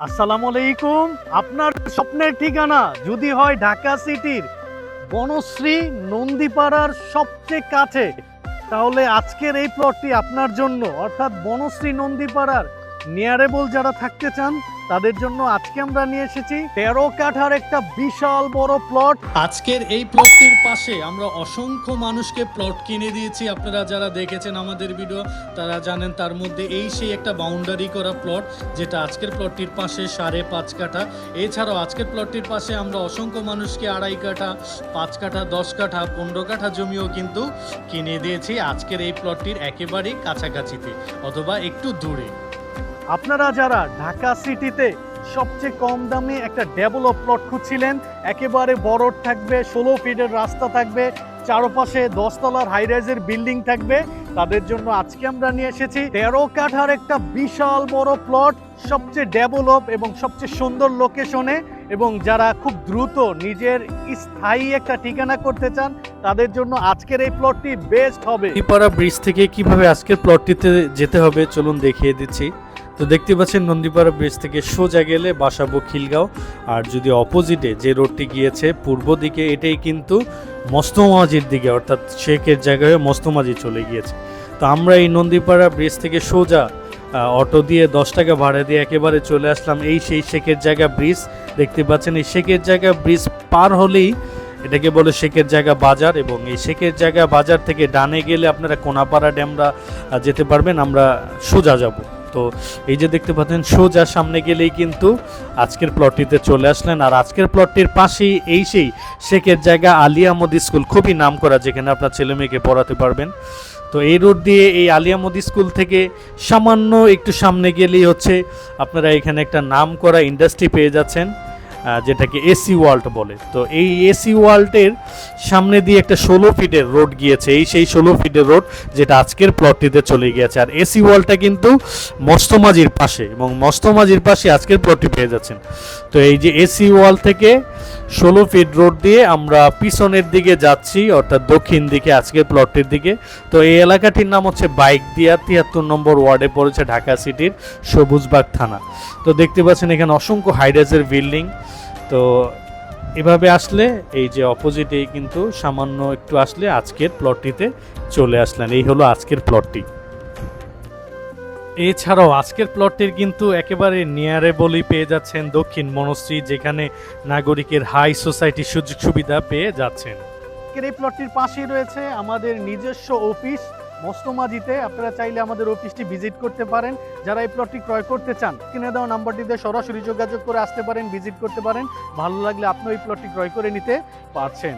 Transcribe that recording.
আসসালামু আলাইকুম। আপনার স্বপ্নের ঠিকানা যদি হয় ঢাকা সিটির বনশ্রী নন্দীপাড়ার সবচেয়ে কাছে, তাহলে আজকের এই প্লটটি আপনার জন্য, অর্থাৎ বনশ্রী নন্দীপাড়ার নিয়ারেবল যারা থাকতে চান তাদের জন্য আজকে আমরা নিয়ে এসেছি 13 কাঠার একটা বিশাল বড় প্লট। আজকের এই প্লটটির পাশে আমরা অসংখ্য মানুষকে প্লট কিনে দিয়েছি। আপনারা যারা দেখেছেন আমাদের ভিডিও তারা জানেন তার মধ্যে এই সেই একটা বাউন্ডারি করা প্লট, যেটা আজকের প্লটটির পাশে 5.5 কাঠা। এছাড়াও আজকের প্লটটির পাশে আমরা অসংখ্য মানুষকে 2.5 কাঠা, 5 কাঠা, 10 কাঠা, 15 কাঠা জমিও কিন্তু কিনে দিয়েছি আজকের এই প্লটটির একেবারেই কাছাকাছিতে অথবা একটু দূরে। আপনারা যারা ঢাকা সিটিতে সবচেয়ে কম দামে একটা ডেভেলপ প্লট খুঁজছিলেন, একেবারে বড় থাকবে, 16 ফিটের রাস্তা থাকবে, চারপাশে 10 তলার হাইরাইজের বিল্ডিং থাকবে, তাদের জন্য আজকে আমরা নিয়ে এসেছি 13 কাঠার একটা বিশাল বড় প্লট, সবচেয়ে ডেভেলপ এবং সবচেয়ে সুন্দর লোকেশনে। এবং যারা খুব দ্রুত নিজের স্থায়ী একটা ঠিকানা করতে চান তাদের জন্য আজকের এই প্লটটি বেস্ট হবে। নন্দীপাড়া ব্রিজ থেকে কিভাবে আজকের প্লটটিতে যেতে হবে চলুন দেখিয়ে দিচ্ছি। তো দেখতে পাচ্ছেন নন্দীপাড়া ব্রিজ থেকে সোজা গেলে বাসাবো খিলগাঁও, আর যদি অপোজিটে যে রোডটি গিয়েছে পূর্ব দিকে এটাই কিন্তু মস্তমাজির দিকে, অর্থাৎ শেখের জায়গায় মস্তমাজি চলে গিয়েছে। তো আমরা এই নন্দীপাড়া ব্রিজ থেকে সোজা অটো দিয়ে 10 টাকা ভাড়া দিয়ে একেবারে চলে আসলাম এই সেই শেখের জায়গা ব্রিজ। দেখতে পাচ্ছেন এই শেখের জায়গা ব্রিজ পার হলেই এটাকে বলে শেখের জায়গা বাজার, এবং এই শেখের জায়গা বাজার থেকে ডানে গেলে আপনারা কোনাপাড়া ড্যামরা যেতে পারবেন। আমরা সোজা যাব। তো এই যে দেখতে পাচ্ছেন সোজা সামনে গেলেই কিন্তু আজকের প্লটটিতে চলে আসলেন। আর আজকের প্লটটির পাশেই এই সেই শেখের জায়গা আলিয়া মোদি স্কুল, খুবই নাম করা, যেখানে আপনার ছেলে মেয়েকে পড়াতে পারবেন। তো এই রোড দিয়ে এই আলিয়া মোদি স্কুল থেকে সামান্য একটু সামনে গেলেই হচ্ছে আপনারা এখানে একটা নাম করা ইন্ডাস্ট্রি পেয়ে যাচ্ছেন, যেটাকে এসি ওয়ার্ল্ড বলে। তো এই এসি ওয়ার্ল্ডের সামনে দিয়ে একটা 16 ফিটের রোড গিয়েছে, এই সেই 16 ফিটের রোড যেটা আজকের প্লটটিতে চলে গিয়েছে। আর এসি ওয়ার্ল্ডটা কিন্তু মস্তমাজির পাশে, এবং মস্তমাজির পাশে আজকের প্লটটি পেয়ে যাচ্ছেন। তো এই যে এসি ওয়ার্ল্ড থেকে 16 ফিট রোড দিয়ে আমরা পিছনের দিকে যাচ্ছি, অর্থাৎ দক্ষিণ দিকে আজকের প্লটটির দিকে। তো এই এলাকাটির নাম হচ্ছে বাইক দিয়া, 73 নম্বর ওয়ার্ডে পড়েছে, ঢাকা সিটির সবুজবাগ থানা। তো দেখতে পাচ্ছেন এখানে অসংখ্য হাইরাইজের বিল্ডিং। তো এভাবে আসলে এই যে অপোজিটেই কিন্তু সামান্য একটু আসলে আজকের প্লটটিতে চলে আসলেন। এই হলো আজকের প্লটটি। এছাড়াও আজকের প্লটটির কিন্তু একেবারে নিয়ারেবলই পেয়ে যাচ্ছেন দক্ষিণ বনশ্রী, যেখানে নাগরিকের হাই সোসাইটি সুযোগ সুবিধা পেয়ে যাচ্ছেন। এই প্লটটির পাশেই রয়েছে আমাদের নিজস্ব অফিস মস্তমাজিতে। আপনারা চাইলে আমাদের অফিসটি ভিজিট করতে পারেন। যারা এই প্লটটি ক্রয় করতে চান কিনে দেওয়া নাম্বারটিতে সরাসরি যোগাযোগ করে আসতে পারেন, ভিজিট করতে পারেন। ভালো লাগলে আপনি এই প্লটটি ক্রয় করে নিতে পারছেন।